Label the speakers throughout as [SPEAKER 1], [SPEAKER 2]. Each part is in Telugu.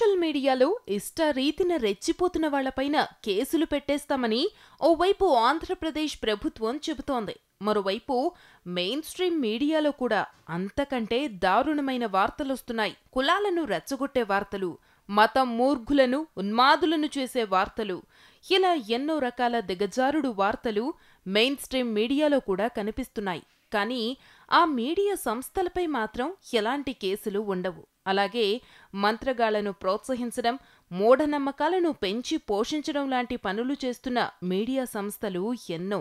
[SPEAKER 1] సోషల్ మీడియాలో ఇష్టరీతిన రెచ్చిపోతున్న వాళ్లపైన కేసులు పెట్టేస్తామని ఓవైపు ఆంధ్రప్రదేశ్ ప్రభుత్వం చెబుతోంది. మరోవైపు మెయిన్ స్ట్రీమ్ మీడియాలో కూడా అంతకంటే దారుణమైన వార్తలొస్తున్నాయి. కులాలను రెచ్చగొట్టే వార్తలు, మతం మూర్ఖులను ఉన్మాదులను చేసే వార్తలు, ఇలా ఎన్నో రకాల దిగజారుడు వార్తలు మెయిన్ స్ట్రీమ్ మీడియాలో కూడా కనిపిస్తున్నాయి. కానీ ఆ మీడియా సంస్థలపై మాత్రం ఎలాంటి కేసులు ఉండవు. అలాగే మంత్రగాళ్లను ప్రోత్సహించడం, మూఢనమ్మకాలను పెంచి పోషించడం లాంటి పనులు చేస్తున్న మీడియా సంస్థలు ఎన్నో.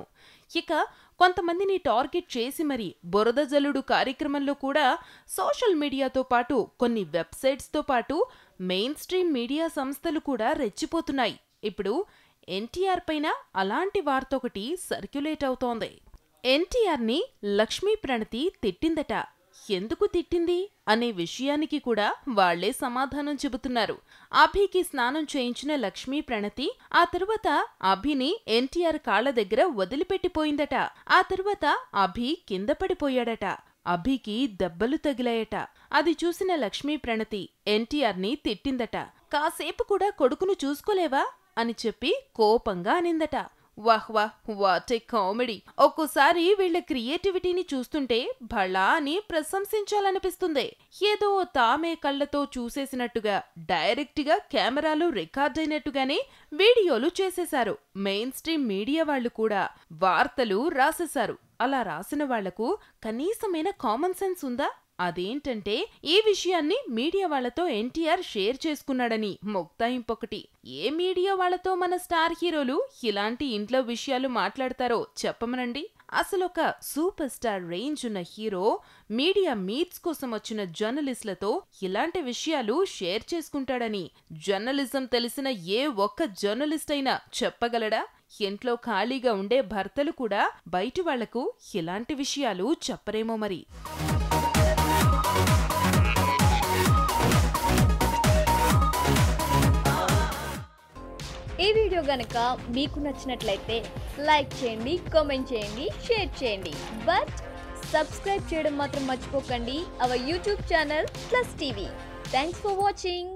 [SPEAKER 1] ఇక కొంతమందిని టార్గెట్ చేసి మరి బురద జల్లుడు కార్యక్రమంలో కూడా సోషల్ మీడియాతో పాటు కొన్ని వెబ్సైట్స్తో పాటు మెయిన్ స్ట్రీమ్ మీడియా సంస్థలు కూడా రెచ్చిపోతున్నాయి. ఇప్పుడు ఎన్టీఆర్ పైన అలాంటి వార్త ఒకటి సర్క్యులేట్ అవుతోంది. ఎన్టీఆర్ని లక్ష్మీ ప్రణతి తిట్టిందట. ఎందుకు తిట్టింది అనే విషయానికి కూడా వాళ్లే సమాధానం చెబుతున్నారు. అభికి స్నానం చేయించిన లక్ష్మీ ప్రణతి ఆ తరువాత అభిని ఎన్టీఆర్ కాళ్ల దగ్గర వదిలిపెట్టిపోయిందట. ఆ తరువాత అభి కింద పడిపోయాడట. అభికి దెబ్బలు తగిలాయట. అది చూసిన లక్ష్మీ ప్రణతి ఎన్టీఆర్ని తిట్టిందట. కాసేపు కూడా కొడుకును చూసుకోలేవా అని చెప్పి కోపంగా అనిందట. వాహ్ వాహ్, వాట్ ఏ కామెడీ. ఒక్కోసారి వీళ్ల క్రియేటివిటీని చూస్తుంటే భళా అని ప్రశంసించాలనిపిస్తుంది. ఏదో తామే కళ్లతో చూసేసినట్టుగా డైరెక్ట్ గా కెమెరాలు రికార్డ్ అయినట్టుగానే వీడియోలు చేసేశారు. మెయిన్ స్ట్రీమ్ మీడియా వాళ్లు కూడా వార్తలు రాసేశారు. అలా రాసిన వాళ్లకు కనీసమైన కామన్ సెన్స్ ఉందా? అదేంటంటే ఈ విషయాన్ని మీడియా వాళ్లతో ఎన్టీఆర్ షేర్ చేసుకున్నాడని మొక్తాయింపొకటి. ఏ మీడియా వాళ్లతో మన స్టార్ హీరోలు ఇలాంటి ఇంట్లో విషయాలు మాట్లాడతారో చెప్పమనండి. అసలొక సూపర్ స్టార్ రేంజ్ ఉన్న హీరో మీడియా మీట్స్ కోసం వచ్చిన జర్నలిస్టులతో ఇలాంటి విషయాలు షేర్ చేసుకుంటాడని జర్నలిజం తెలిసిన ఏ ఒక్క జర్నలిస్ట్ అయినా చెప్పగలడా? ఇంట్లో ఖాళీగా ఉండే భర్తలు కూడా బయటి వాళ్లకు ఇలాంటి విషయాలు చెప్పరేమో మరి.
[SPEAKER 2] ఈ వీడియో గనక మీకు నచ్చినట్లయితే లైక్ చేయండి, కామెంట్ చేయండి, షేర్ చేయండి. బట్ సబ్స్క్రైబ్ చేయడం మాత్రం మర్చిపోకండి our YouTube channel plus TV. Thanks for watching.